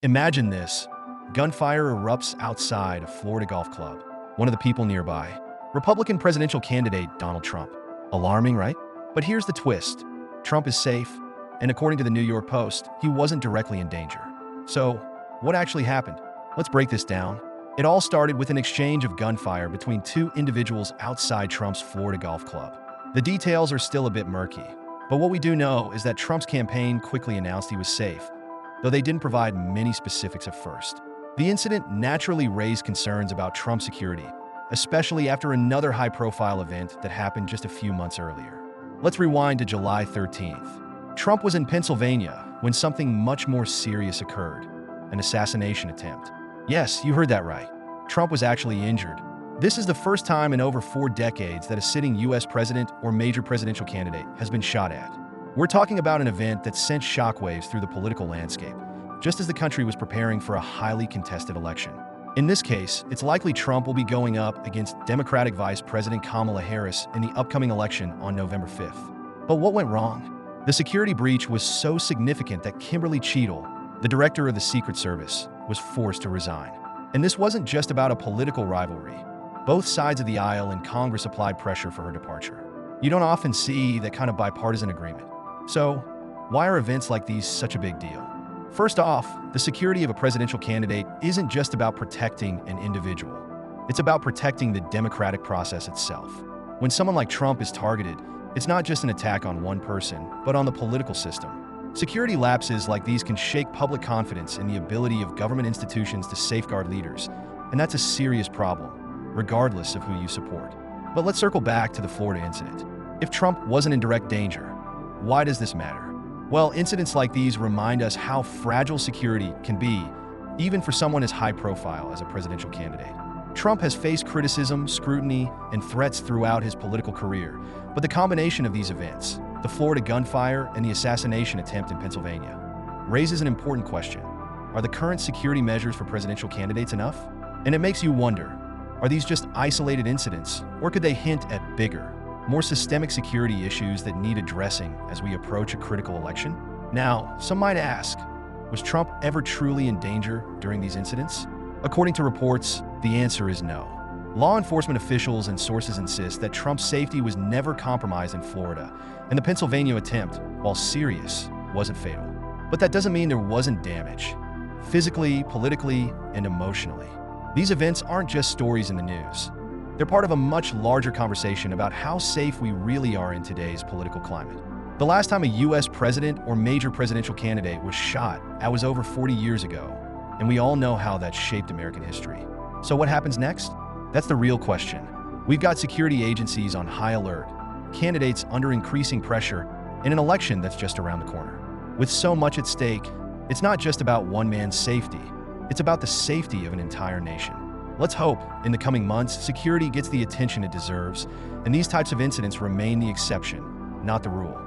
Imagine this. Gunfire erupts outside a Florida golf club. One of the people nearby, Republican presidential candidate Donald Trump. Alarming, right? But here's the twist. Trump is safe, and according to the New York Post, he wasn't directly in danger. So, what actually happened? Let's break this down. It all started with an exchange of gunfire between two individuals outside Trump's Florida golf club. The details are still a bit murky, but what we do know is that Trump's campaign quickly announced he was safe, though they didn't provide many specifics at first. The incident naturally raised concerns about Trump's security, especially after another high-profile event that happened just a few months earlier. Let's rewind to July 13th. Trump was in Pennsylvania when something much more serious occurred, an assassination attempt. Yes, you heard that right. Trump was actually injured. This is the first time in over 4 decades that a sitting U.S. president or major presidential candidate has been shot at. We're talking about an event that sent shockwaves through the political landscape, just as the country was preparing for a highly contested election. In this case, it's likely Trump will be going up against Democratic Vice President Kamala Harris in the upcoming election on November 5th. But what went wrong? The security breach was so significant that Kimberly Cheadle, the director of the Secret Service, was forced to resign. And this wasn't just about a political rivalry. Both sides of the aisle in Congress applied pressure for her departure. You don't often see that kind of bipartisan agreement. So, why are events like these such a big deal? First off, the security of a presidential candidate isn't just about protecting an individual. It's about protecting the democratic process itself. When someone like Trump is targeted, it's not just an attack on one person, but on the political system. Security lapses like these can shake public confidence in the ability of government institutions to safeguard leaders, and that's a serious problem, regardless of who you support. But let's circle back to the Florida incident. If Trump wasn't in direct danger, why does this matter? Well, incidents like these remind us how fragile security can be, even for someone as high profile as a presidential candidate. Trump has faced criticism, scrutiny, and threats throughout his political career, but the combination of these events, the Florida gunfire and the assassination attempt in Pennsylvania, raises an important question. Are the current security measures for presidential candidates enough? And it makes you wonder, are these just isolated incidents, or could they hint at bigger, more systemic security issues that need addressing as we approach a critical election? Now, some might ask, was Trump ever truly in danger during these incidents? According to reports, the answer is no. Law enforcement officials and sources insist that Trump's safety was never compromised in Florida, and the Pennsylvania attempt, while serious, wasn't fatal. But that doesn't mean there wasn't damage, physically, politically, and emotionally. These events aren't just stories in the news. They're part of a much larger conversation about how safe we really are in today's political climate. The last time a U.S. president or major presidential candidate was shot, that was over 40 years ago, and we all know how that shaped American history. So what happens next? That's the real question. We've got security agencies on high alert, candidates under increasing pressure, and an election that's just around the corner. With so much at stake, it's not just about one man's safety, it's about the safety of an entire nation. Let's hope, in the coming months, security gets the attention it deserves, and these types of incidents remain the exception, not the rule.